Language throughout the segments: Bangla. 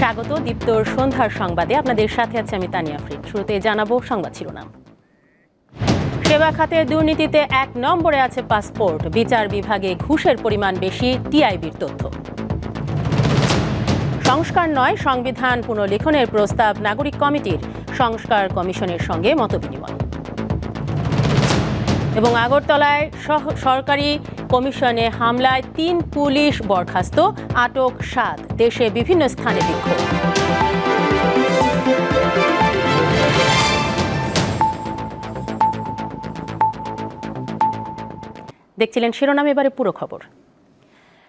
স্বাগত দীপ্তর সন্ধ্যার সংবাদে। আপনাদের সাথে আছে আমি তানিয়া আফরিন। শুরুতে জানাবো সংবাদ শিরোনাম। সেবা খাতে দুর্নীতিতে ১ নম্বরে আছে পাসপোর্ট। বিচার বিভাগে ঘুষের পরিমাণ বেশি, টিআইবির তথ্য। সংস্কার নয়, সংবিধান পুনর্লিখনের প্রস্তাব নাগরিক কমিটির। সংস্কার কমিশনের সঙ্গে মতবিনিময়। এবং আগরতলায় সরকারি কমিশনে হামলায় ৩ পুলিশ বরখাস্ত, আটক ৭। দেশে বিভিন্ন স্থানে বিক্ষোভ। দেখছিলেন শিরোনাম, এবারে পুরো খবর।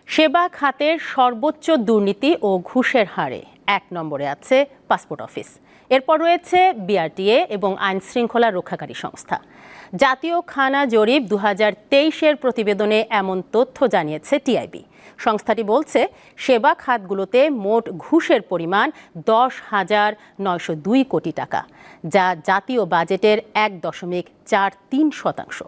সেবা খাতের সর্বোচ্চ দুর্নীতি ও ঘুষের হারে ১ নম্বরে আছে পাসপোর্ট অফিস। এরপর রয়েছে বিআরটিএ এবং আইন শৃঙ্খলা রক্ষাকারী সংস্থা। জাতীয় খানা জরিপ ২০২৩-এর প্রতিবেদনে এমন তথ্য জানিয়েছে টিআইবি। সংস্থাটি বলছে, সেবা খাতগুলোতে মোট ঘুষের পরিমাণ ১০,৯০২ কোটি টাকা, যা জাতীয় বাজেটের ১.৪৩%।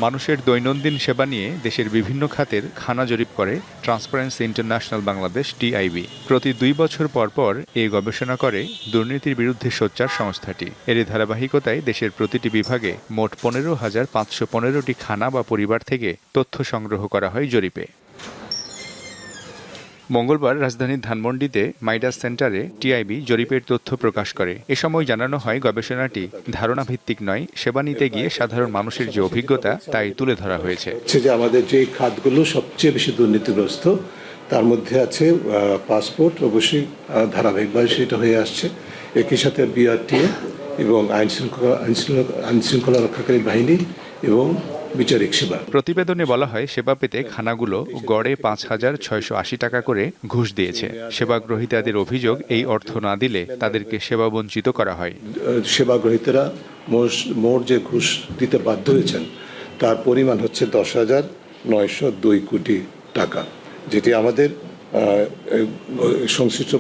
মানুষের দৈনন্দিন সেবা নিয়ে দেশের বিভিন্ন খাতের খানা জরিপ করে ট্রান্সপারেন্সি ইন্টারন্যাশনাল বাংলাদেশ টিআইবি। প্রতি ২ বছর পর পর এই গবেষণা করে দুর্নীতির বিরুদ্ধে সোচ্চার সংস্থাটি। এর ধারাবাহিকতায় দেশের প্রতিটি বিভাগে মোট ১৫,৫১৫টি খানা বা পরিবার থেকে তথ্য সংগ্রহ করা হয় জরিপে। মঙ্গলবার রাজধানীর ধানমন্ডিতে মাইডাস সেন্টারে টিআইবি জরিপের তথ্য প্রকাশ করে। এ সময় জানানো হয়, গবেষণাটি ধারণা ভিত্তিক নয়, সেবা নিতে গিয়ে সাধারণ মানুষের যে অভিজ্ঞতা তাই তুলে ধরা হয়েছে। যে আমাদের যে খাতগুলো সবচেয়ে বেশি দুর্নীতিগ্রস্ত, তার মধ্যে আছে পাসপোর্ট, অবশ্যই ধারাবাহিকভাবে সেটা হয়ে আসছে। একই সাথে বিআরটিএ এবং আইন শৃঙ্খলা রক্ষাকারী বাহিনী এবং বিচারিক সেবা। প্রতিবেদনে বলা হয়, সেবা পেতে খানাগুলো গড়ে ৫,৬৮০ টাকা করে ঘুষ দিয়েছে। সেবা গ্রহীতাদের অভিযোগ, এই অর্থ না দিলে তাদেরকে সেবা বঞ্চিত করা হয়। সেবা গ্রহীতারা মোট যে ঘুষ দিতে বাধ্য হয়েছেন তার পরিমাণ হচ্ছে ১০,৯০২ কোটি টাকা, যেটি আমাদের সংশ্লিষ্ট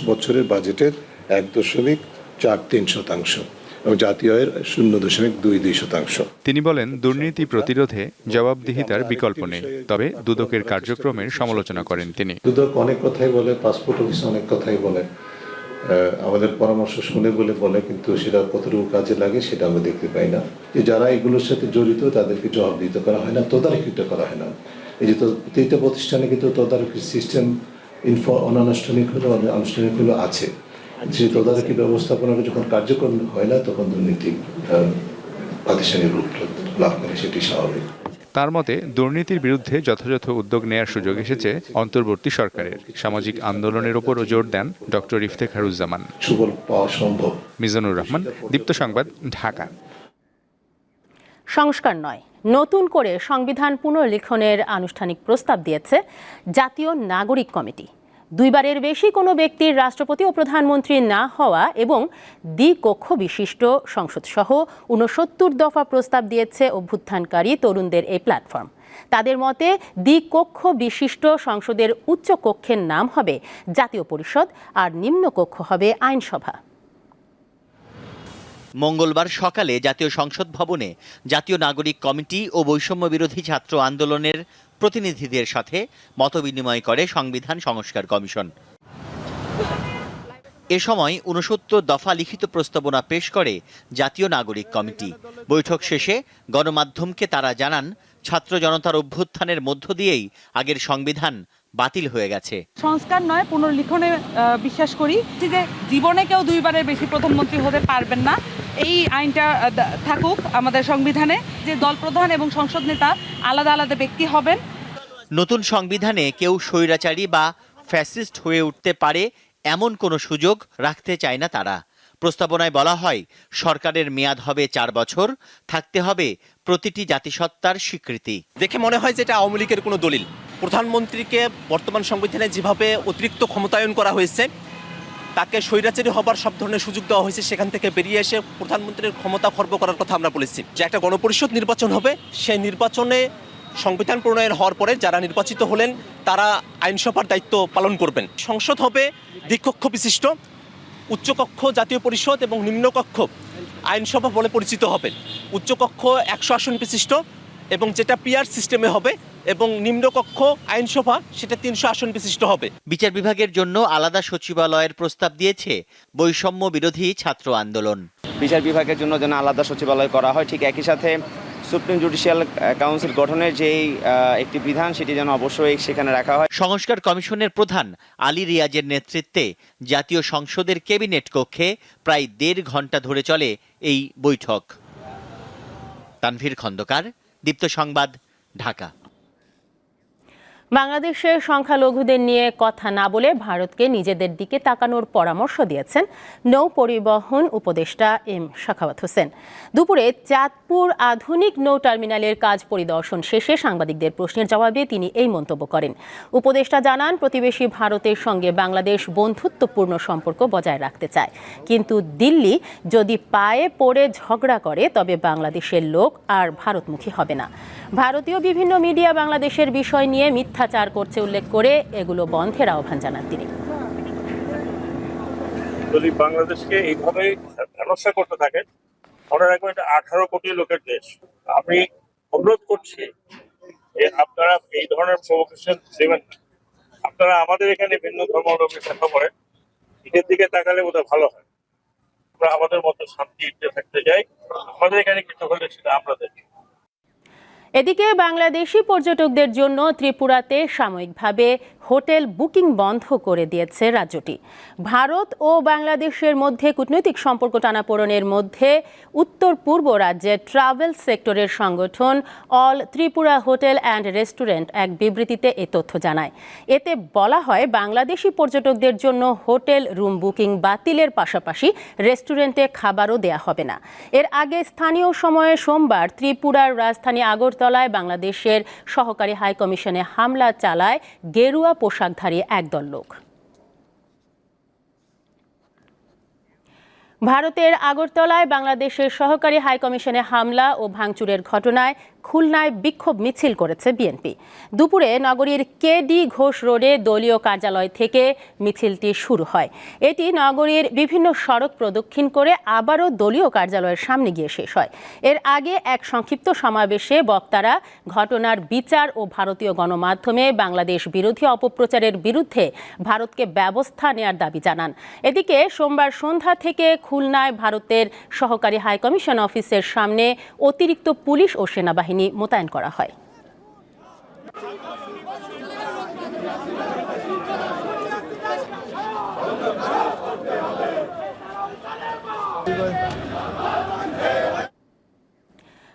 বছরের বাজেটের ১.৪৩%। এবং জাতীয় আয়ের 0.22%। তিনি বলেন, দুর্নীতি প্রতিরোধে জবাবদিহিতার বিকল্প নেই, তবে দুদকের কার্যক্রমের সমালোচনা করেন তিনি। দুদক অনেক কথাই বলে, পাসপোর্ট অফিস অনেক কথাই বলে, আমাদের পরামর্শ শুনে বলে, কিন্তু সেটা কতটুকু কাজে লাগে সেটা আমরা দেখতে পাই না। যে যারা এগুলোর সাথে জড়িত তাদেরকে জবাবদিহিত করা হয় না, তদারকিটা করা হয় না। এই যে প্রতিটা প্রতিষ্ঠানে কিন্তু তদারকির সিস্টেম অনানুষ্ঠানিক হলেও আনুষ্ঠানিক হলেও আছে। যে তদারকি ব্যবস্থাপনাটা যখন কার্যক্রম হয় না, তখন দুর্নীতি প্রাতিষ্ঠানিক রূপ লাভ করে, সেটি স্বাভাবিক। তার মতে, দুর্নীতির বিরুদ্ধে যথাযথ উদ্যোগ নেয়ার সুযোগ এসেছে অন্তর্বর্তী সরকারের। সামাজিক আন্দোলনের ওপরও জোর দেন ডক্টর ইফতেখারুজ্জামান। সুফল পাওয়া সম্ভব। মিজানুর রহমান, দীপ্ত সংবাদ, ঢাকা। সংস্কার নয়, নতুন করে সংবিধান পুনর্লিখনের আনুষ্ঠানিক প্রস্তাব দিয়েছে জাতীয় নাগরিক কমিটি। 2 বারের বেশি কোনো ব্যক্তির রাষ্ট্রপতি ও প্রধানমন্ত্রী না হওয়া এবং দ্বিকক্ষ বিশিষ্ট সংসদ সহ 69 দফা প্রস্তাব দিয়েছে অভ্যুত্থানকারী তরুণদের এই প্ল্যাটফর্ম। তাদের মতে, দ্বিকক্ষ বিশিষ্ট সংসদের উচ্চ কক্ষের নাম হবে জাতীয় পরিষদ আর নিম্নকক্ষ হবে আইনসভা। মঙ্গলবার সকালে জাতীয় সংসদ ভবনে জাতীয় নাগরিক কমিটি ও বৈষম্য বিরোধী ছাত্র আন্দোলনের প্রতিনিধিদের সাথে মতবিনিময় করে সংবিধান সংস্কার কমিশন। এ সময় 69 দফা লিখিত প্রস্তাবনা পেশ করে জাতীয় নাগরিক কমিটি। বৈঠক শেষে গণমাধ্যমকে তারা জানান, ছাত্র জনতার অভ্যুত্থানের মধ্য দিয়েই আগের সংবিধান বাতিল হয়ে গেছে। সংস্কার নয়, পুনর্লিখনে বিশ্বাস করি। যে জীবনে কেউ 2 বারের বেশি প্রধানমন্ত্রী হতে পারবেন না, এই আইনটা থাকুক আমাদের সংবিধানে। যে দল প্রধান এবং সংসদ নেতা আলাদা আলাদা ব্যক্তি হবেন। নতুন সংবিধানে কেউ স্বৈরাচারী বা ফ্যাসিস্ট হয়ে উঠতে পারে এমন কোনো সুযোগ রাখতে চায় না তারা। প্রস্তাবনায় বলা হয়, সরকারের মেয়াদ হবে 4 বছর, থাকতে হবে প্রতিটি জাতিসত্তার স্বীকৃতি। দেখে মনে হয় যে এটা আওয়ামী লীগের কোনো দলিল। প্রধানমন্ত্রীকে বর্তমান সংবিধানে যেভাবে অতিরিক্ত ক্ষমতায়ন করা হয়েছে, তাকে স্বৈরাচারী হবার সব ধরনের সুযোগ দেওয়া হয়েছে, সেখান থেকে বেরিয়ে এসে প্রধানমন্ত্রীর ক্ষমতা খর্ব করার কথা আমরা বলেছি। যে একটা গণপরিষদ নির্বাচন হবে, সেই নির্বাচনে সংবিধান প্রণয়ন হওয়ার পরে যারা নির্বাচিত হলেন তারা আইনসভার দায়িত্ব পালন করবেন। সংসদ হবে দ্বিকক্ষ বিশিষ্ট, উচ্চকক্ষ জাতীয় পরিষদ এবং নিম্নকক্ষ আইনসভা বলে পরিচিত হবে। উচ্চকক্ষ 100 আসন বিশিষ্ট এবং যেটা পিআর সিস্টেমে হবে এবং নিম্নকক্ষ আইনসভা সেটা 300 আসন বিশিষ্ট হবে। বিচার বিভাগের জন্য আলাদা সচিবালয়ের প্রস্তাব দিয়েছে বৈষম্য বিরোধী ছাত্র আন্দোলন। বিচার বিভাগের জন্য যেন আলাদা সচিবালয় করা হয়, ঠিক একই সাথে সুপ্রিম জুডিশিয়াল কাউন্সিল গঠনের যেই একটি বিধান সেটি যেন অবশ্যই সেখানে রাখা হয়। সংস্কার কমিশনের প্রধান আলী রিয়াজের নেতৃত্বে জাতীয় সংসদের ক্যাবিনেট কক্ষে প্রায় 1.5 ঘন্টা ধরে চলে এই বৈঠক। তানভীর খন্দকার, দীপ্ত সংবাদ, ঢাকা। বাংলাদেশের সংখ্যালঘুদের নিয়ে কথা না বলে ভারতকে নিজেদের দিকে তাকানোর পরামর্শ দিয়েছেন নৌ পরিবহন উপদেষ্টা এম সাখাওয়াত হোসেন। দুপুরে চাঁদপুর আধুনিক নৌ টার্মিনালের কাজ পরিদর্শন শেষে সাংবাদিকদের প্রশ্নের জবাবে তিনি এই মন্তব্য করেন। উপদেষ্টা জানান, প্রতিবেশী ভারতের সঙ্গে বাংলাদেশ বন্ধুত্বপূর্ণ সম্পর্ক বজায় রাখতে চায়, কিন্তু দিল্লি যদি পায়ে পড়ে ঝগড়া করে তবে বাংলাদেশের লোক আর ভারতমুখী হবে না। ভারতীয় বিভিন্ন মিডিয়া বাংলাদেশের বিষয় নিয়ে মিথ্যাচার করছে উল্লেখ করে এগুলো বন্ধের আহ্বান জানান তিনি। যদি বাংলাদেশকে এইভাবে হেনস্থা করতে থাকেন, মনে রাখবেন এটা 18 কোটি লোকের দেশ। আমি অনুরোধ করছি যে আপনারা এই ধরনের প্রভোকেশন দেবেন না। আপনারা আমাদের এখানে ভিন্ন ধর্মাবলম্বী দেখা করেন, নিজের দিকে তাকালে বোধহয় ভালো হয়। আমরা আমাদের মতো শান্তিতে থাকতে চাই, আমাদের এখানে কিছু হলে সেটা আমরা দেখি। এদিকে বাংলাদেশি পর্যটকদের জন্য ত্রিপুরাতে সাময়িকভাবে হোটেল বুকিং বন্ধ করে দিয়েছে রাজ্যটি। ভারত ও বাংলাদেশের মধ্যে কূটনৈতিক সম্পর্ক টানাপোড়েনের মধ্যে উত্তর পূর্ব রাজ্যের ট্রাভেল সেক্টরের সংগঠন all Tripura hotel and restaurant এক বিবৃতিতে এ তথ্য জানায়। এতে বলা হয়, বাংলাদেশি পর্যটকদের জন্য হোটেল রুম বুকিং বাতিলের পাশাপাশি রেস্টুরেন্টে খাবারও দেয়া হবে না। এর আগে স্থানীয় সময়ে সোমবার ত্রিপুরার রাজধানী আগরতলায় বাংলাদেশের সহকারী হাইকমিশনে হামলা চালায় গেরুয়া পোশাকধারী একদল লোক। ভারতের আগরতলায় বাংলাদেশের সহকারী হাইকমিশনে হামলা ও ভাঙচুরের ঘটনায় খুলনায় বিক্ষোভ মিছিল করেছে বিএনপি। দুপুরে নগরীর কেডি ঘোষ রোডে দলীয় কার্যালয় থেকে মিছিলটি শুরু হয়। এটি নগরীর বিভিন্ন সড়ক প্রদক্ষিণ করে আবারও দলীয় কার্যালয়ের সামনে গিয়ে শেষ হয়। এর আগে এক সংক্ষিপ্ত সমাবেশে বক্তারা ঘটনার বিচার ও ভারতীয় গণমাধ্যমে বাংলাদেশ বিরোধী অপপ্রচারের বিরুদ্ধে ভারতকে ব্যবস্থা নেয়ার দাবি জানান। এদিকে সোমবার সন্ধ্যা থেকে খুলনায় ভারতের সহকারী হাইকমিশন অফিসের সামনে অতিরিক্ত পুলিশ ও সেনাবাহিনী মোতায়েন করা হয়।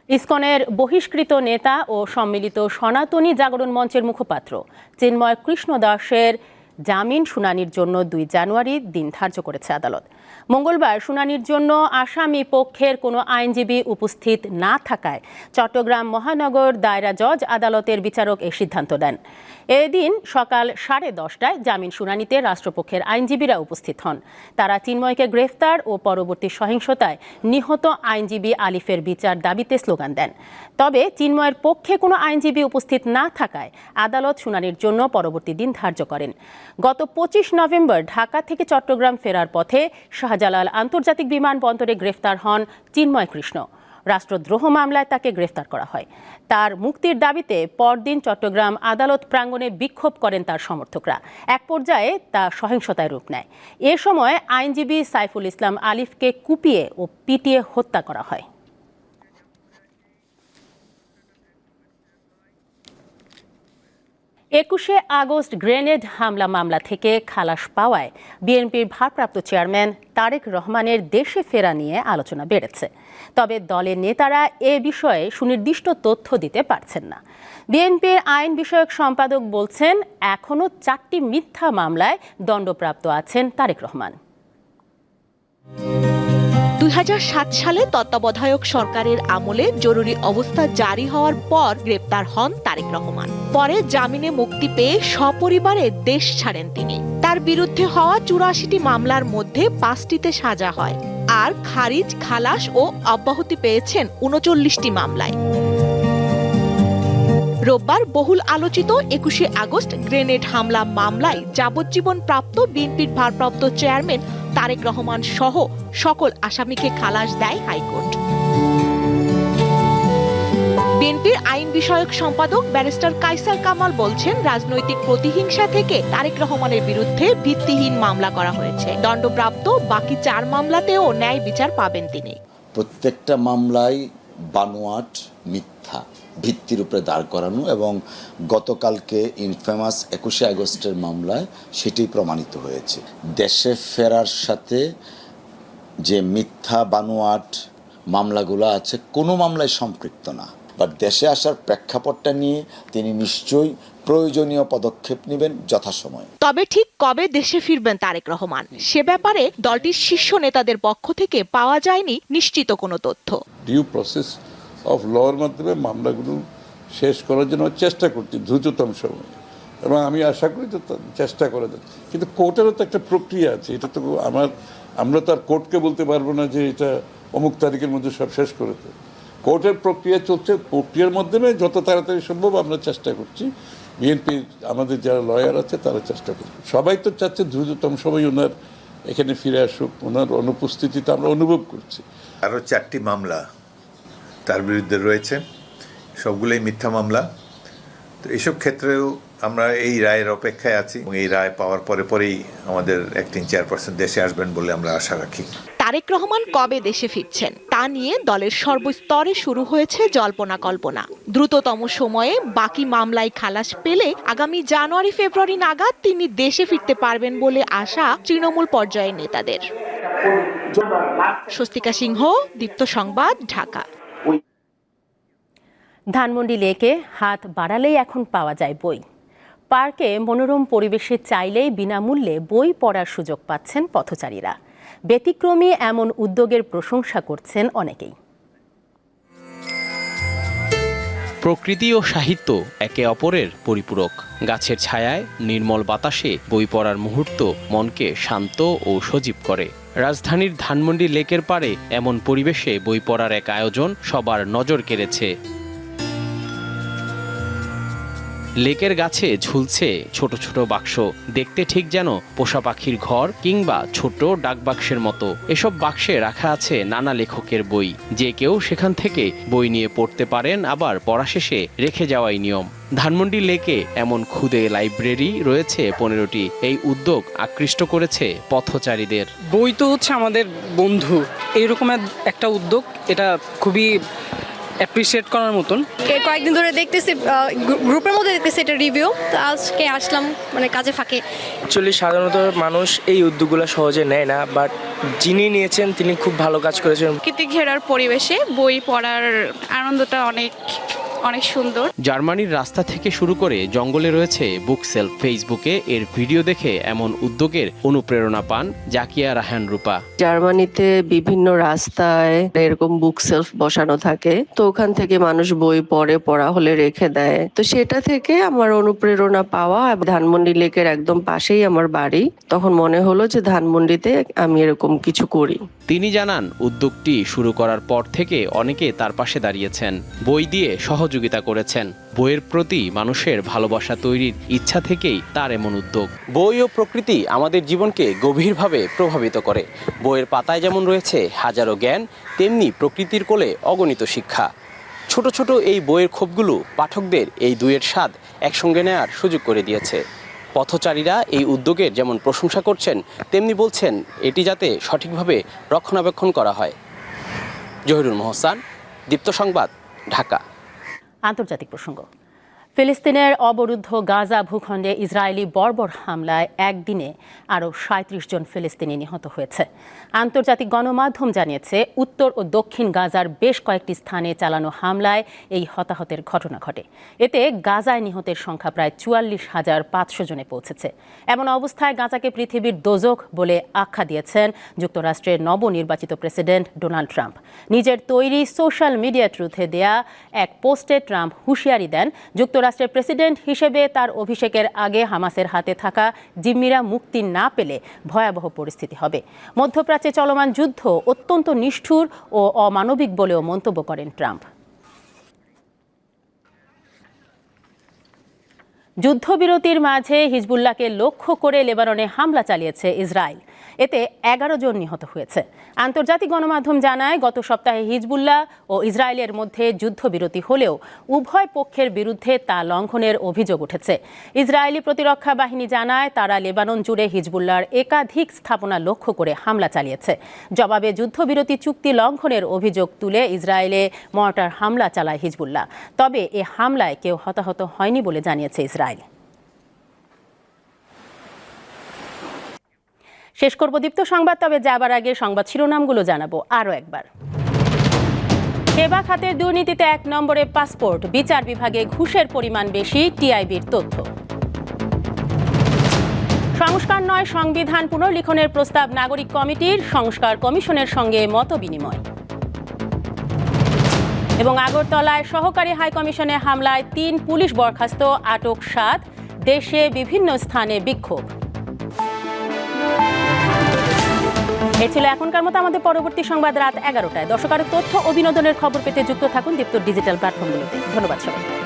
ইসকনের বহিষ্কৃত নেতা ও সম্মিলিত সনাতনী জাগরণ মঞ্চের মুখপাত্র চিন্ময় কৃষ্ণ দাসের জামিন শুনানির জন্য 2 জানুয়ারি দিন ধার্য করেছে আদালত। মঙ্গলবার শুনানির জন্য আসামি পক্ষের কোনো আইনজীবী উপস্থিত না থাকায় চট্টগ্রাম মহানগর দায়রা জজ আদালতের বিচারক এই সিদ্ধান্ত দেন। এদিন সকাল 10:30টায় জামিন শুনানিতে রাষ্ট্রপক্ষের আইনজীবীরা উপস্থিত হন। তারা চিন্ময়কে গ্রেফতার ও পরবর্তী সহিংসতায় নিহত আইনজীবী আলিফের বিচার দাবিতে স্লোগান দেন। তবে চিন্ময়ের পক্ষে কোনো আইনজীবী উপস্থিত না থাকায় আদালত শুনানির জন্য পরবর্তী দিন ধার্য করেন। গত 25 নভেম্বর ঢাকা থেকে চট্টগ্রাম ফেরার পথে শাহজালাল আন্তর্জাতিক বিমানবন্দরে গ্রেফতার হন চিন্ময় কৃষ্ণ। রাষ্ট্রদ্রোহ মামলায় তাকে গ্রেফতার করা হয়। তার মুক্তির দাবিতে পরদিন চট্টগ্রাম আদালত প্রাঙ্গণে বিক্ষোভ করেন তার সমর্থকরা। এক পর্যায়ে তা সহিংসতায় রূপ নেয়। এ সময় আইনজীবী সাইফুল ইসলাম আলিফকে কুপিয়ে ও পিটিয়ে হত্যা করা হয়। একুশে আগস্ট গ্রেনেড হামলা মামলা থেকে খালাস পাওয়ায় বিএনপির ভারপ্রাপ্ত চেয়ারম্যান তারেক রহমানের দেশে ফেরা নিয়ে আলোচনা বেড়েছে। তবে দলের নেতারা এ বিষয়ে সুনির্দিষ্ট তথ্য দিতে পারছেন না। বিএনপির আইন বিষয়ক সম্পাদক বলছেন, এখনও 4টি মিথ্যা মামলায় দণ্ডপ্রাপ্ত আছেন তারেক রহমান। 2007 সালে তত্ত্বাবধায়ক সরকারের আমলে জরুরি অবস্থা জারি হওয়ার পর গ্রেপ্তার হন তারেক রহমান। পরে জামিনে মুক্তি পেয়ে সপরিবারে দেশ ছাড়েন তিনি। তার বিরুদ্ধে হওয়া 84টি মামলার মধ্যে 5টিতে সাজা হয়, আর খারিজ, খালাস ও অব্যাহতি পেয়েছেন 39টি মামলায়। রোববার বহুল আলোচিত 21শে আগস্ট গ্রেনেড হামলা মামলায় যাবজ্জীবন প্রাপ্ত বিএনপির ভারপ্রাপ্ত চেয়ারম্যান তারেক রহমান সহ সকল আসামিকে খালাস দেয় হাইকোর্ট। বিএনপির আইন বিষয়ক সম্পাদক ব্যারিস্টার কায়সার কামাল বলছেন, রাজনৈতিক প্রতিহিংসা থেকে তারেক রহমানের বিরুদ্ধে ভিত্তিহীন মামলা করা হয়েছে। দণ্ডপ্রাপ্ত বাকি 4 মামলাতেও ন্যায় বিচার পাবেন তিনি। প্রত্যেকটা মামলায় বানোয়াট, মিথ্যা ভিত্তির উপরে দাঁড় করানো, এবং গতকালকে ইনফেমাস 21শে আগস্টের মামলায় সেটি প্রমাণিত হয়েছে। দেশে ফেরার সাথে যে মিথ্যা বানোয়াট মামলাগুলো আছে, কোনো মামলায় সম্পৃক্ত না। বাট দেশে আসার প্রেক্ষাপটটা নিয়ে তিনি নিশ্চয়ই প্রয়োজনীয় পদক্ষেপ নেবেন যথাসময়ে। তবে ঠিক কবে দেশে ফিরবেন তারেক রহমান, সে ব্যাপারে দলটির শীর্ষ নেতাদের পক্ষ থেকে পাওয়া যায়নি নিশ্চিত কোনো তথ্য। ডিউ প্রসেস অফ লর মাধ্যমে মামলাগুলো শেষ করার জন্য চেষ্টা করছি দ্রুততম সময়ে, এবং আমি আশা করি যে চেষ্টা করে দেন। কিন্তু কোর্টেরও তো একটা প্রক্রিয়া আছে, এটা তো আমরা তো আর কোর্টকে বলতে পারবো না যে এটা অমুক তারিখের মধ্যে সব শেষ করে দেয়। কোর্টের প্রক্রিয়া চলছে, প্রক্রিয়ার মাধ্যমে যত তাড়াতাড়ি সম্ভব আমরা চেষ্টা করছি। বিএনপির আমাদের যারা লয়ার আছে তারা চেষ্টা করছে, সবাই তো চাচ্ছে দ্রুততম সময় ওনার এখানে ফিরে আসুক। ওনার অনুপস্থিতিতে আমরা অনুভব করছি। আরও 4টি মামলা তার বিরুদ্ধে রয়েছে, সবগুলোই মিথ্যা মামলা। তো এইসব ক্ষেত্রেও আমরা এই রায়ের অপেক্ষায় আছি, এবং এই রায় পাওয়ার পরেই আমাদের অ্যাক্টিং চেয়ারপারসন দেশে আসবেন বলে আমরা আশা রাখি। তারেক রহমান কবে দেশে ফিরছেন তা নিয়ে দলের সর্বস্তরে শুরু হয়েছে জল্পনা কল্পনা। দ্রুততম সময়ে বাকি মামলায় খালাস পেলে আগামী জানুয়ারি-ফেব্রুয়ারি নাগাদ তিনি দেশে ফিরতে পারবেন বলে আশা তৃণমূল পর্যায়ের নেতাদের। স্বস্তিকা সিংহ, দীপ্ত সংবাদ, ঢাকা। ধানমন্ডি লেকে হাত বাড়ালেই এখন পাওয়া যায় বই। পার্কে মনোরম পরিবেশে চাইলেই বিনামূল্যে বই পড়ার সুযোগ পাচ্ছেন পথচারীরা। ব্যতিক্রমী এমন উদ্যোগের প্রশংসা করছেন অনেকেই। প্রকৃতি ও সাহিত্য একে অপরের পরিপূরক। গাছের ছায়ায় নির্মল বাতাসে বই পড়ার মুহূর্ত মনকে শান্ত ও সজীব করে। রাজধানীর ধানমন্ডি লেকের পাড়ে এমন পরিবেশে বই পড়ার এক আয়োজন সবার নজর কেড়েছে। লেকের গাছে ঝুলছে ছোট ছোট বাক্স, দেখতে ঠিক যেন পোষা পাখির ঘর কিংবা ছোট ডাকবাক্সের মতো। এসব বাক্সে রাখা আছে নানা লেখকের বই, যে কেউ সেখান থেকে বই নিয়ে পড়তে পারেন, আবার পড়া শেষে রেখে যাওয়াই নিয়ম। ধানমন্ডি লেকে এমন ক্ষুদে লাইব্রেরি রয়েছে 15টি। এই উদ্যোগ আকৃষ্ট করেছে পথচারীদের। বই তো হচ্ছে আমাদের বন্ধু, এইরকম একটা উদ্যোগ, এটা খুবই অ্যাপ্রিসিয়েট করার মতন। কয়েকদিন ধরে দেখতেছি গ্রুপের মধ্যে দেখতেছি এটা রিভিউ, তো আজকে আসলাম মানে কাজে ফাঁকে। অ্যাকচুয়ালি সাধারণত মানুষ এই উদ্যোগগুলো সহজে নেয় না, বাট যিনি নিয়েছেন তিনি খুব ভালো কাজ করেছেন। প্রকৃতি ঘেরার পরিবেশে বই পড়ার আনন্দটা অনেক সুন্দর। জার্মানির রাস্তা থেকে শুরু করে জঙ্গলে রয়েছে বুক সেলফ। ফেসবুকে এর ভিডিও দেখে এমন উদ্যোগের অনুপ্রেরণা পান জাকিয়া রাহান রূপা। জার্মানিতে বিভিন্ন রাস্তায় এরকম বুক সেলফ বসানো থাকে, তো ওখান থেকে মানুষ বই পড়া হলে রেখে দেয়। তো সেটা থেকে আমার অনুপ্রেরণা পাওয়া। ধানমন্ডি লেকের একদম পাশেই আমার বাড়ি, তখন মনে হলো যে ধানমন্ডিতে আমি এরকম কিছু করি। তিনি জানান, উদ্যোগটি শুরু করার পর থেকে অনেকে তার পাশে দাঁড়িয়েছেন, বই দিয়ে সহযোগিতা করেছেন। বইয়ের প্রতি মানুষের ভালোবাসা তৈরির ইচ্ছা থেকেই তার এমন উদ্যোগ। বই ও প্রকৃতি আমাদের জীবনকে গভীরভাবে প্রভাবিত করে। বইয়ের পাতায় যেমন রয়েছে হাজারো জ্ঞান, তেমনি প্রকৃতির কোলে অগণিত শিক্ষা। ছোট ছোট এই বইয়ের খোপগুলো পাঠকদের এই দুইয়ের স্বাদ একসঙ্গে নেয়ার সুযোগ করে দিয়েছে। পথচারীরা এই উদ্যোগের যেমন প্রশংসা করছেন, তেমনি বলছেন এটি যাতে সঠিকভাবে রক্ষণাবেক্ষণ করা হয়। জহিরুল মোহসান, দীপ্ত সংবাদ, ঢাকা। আন্তর্জাতিক প্রসঙ্গ। ফিলিস্তিনের অবরুদ্ধ গাজা ভূখণ্ডে ইসরায়েলি বর্বর হামলায় একদিনে আরও 37 জন ফিলিস্তিনি নিহত হয়েছে। আন্তর্জাতিক গণমাধ্যম জানিয়েছে, উত্তর ও দক্ষিণ গাজার বেশ কয়েকটি স্থানে চালানো হামলায় এই হতাহতের ঘটনা ঘটে। এতে গাজায় নিহতের সংখ্যা প্রায় 44,500 জনে পৌঁছেছে। এমন অবস্থায় গাজাকে পৃথিবীর দোজখ বলে আখ্যা দিয়েছেন যুক্তরাষ্ট্রের নবনির্বাচিত প্রেসিডেন্ট ডোনাল্ড ট্রাম্প। নিজের তৈরি সোশ্যাল মিডিয়া ট্রুথে দেয়া এক পোস্টে ট্রাম্প হুঁশিয়ারি দেন, যুক্তরাষ্ট্রের প্রেসিডেন্ট হিসেবে তার অভিষেকের আগে হামাসের হাতে থাকা জিম্মিরা মুক্তি না পেলে ভয়াবহ পরিস্থিতি হবে। মধ্যপ্রাচ্যে চলমান যুদ্ধ অত্যন্ত নিষ্ঠুর ও অমানবিক বলেও মন্তব্য করেন ট্রাম্প। যুদ্ধবিরতির মাঝে হিজবুল্লাহকে লক্ষ্য করে লেবাননে হামলা চালিয়েছে ইসরায়েল। এতে 11 জন নিহত হয়েছে। আন্তর্জাতিক গণমাধ্যম জানায়, গত সপ্তাহে হিজবুল্লাহ ও ইসরায়েলের মধ্যে যুদ্ধবিরতি হলেও উভয় পক্ষের বিরুদ্ধে তা লঙ্ঘনের অভিযোগ উঠেছে। ইসরায়েলি প্রতিরক্ষা বাহিনী জানায়, তারা লেবানন জুড়ে হিজবুল্লাহর একাধিক স্থাপনা লক্ষ্য করে হামলা চালিয়েছে। জবাবে যুদ্ধবিরতি চুক্তি লঙ্ঘনের অভিযোগ তুলে ইসরায়েলে মর্টার হামলা চালায় হিজবুল্লাহ। তবে এ হামলায় কেউ হতাহত হয়নি বলে জানিয়েছে ইসরায়েল। শেষ করব দীপ্ত সংবাদ, তবে যাবার আগে সংবাদ শিরোনামগুলো জানাবো আরও একবার। সেবা খাতের দুর্নীতিতে 1 নম্বরে পাসপোর্ট, বিচার বিভাগে ঘুষের পরিমাণ বেশি, টিআইবির তথ্য। সংস্কার নয়, সংবিধান পুনর্লিখনের প্রস্তাব নাগরিক কমিটির, সংস্কার কমিশনের সঙ্গে মতবিনিময়। এবং আগরতলায় সহকারী হাইকমিশনে হামলায় 3 পুলিশ বরখাস্ত, আটক 7, দেশে বিভিন্ন স্থানে বিক্ষোভ। এ ছিল এখনকার মতো। আমাদের পরবর্তী সংবাদ রাত 11টায়। দর্শক, আরও তথ্য ও বিনোদনের খবর পেতে যুক্ত থাকুন দীপ্ত ডিজিটাল প্ল্যাটফর্মগুলোতে। ধন্যবাদ সবাইকে।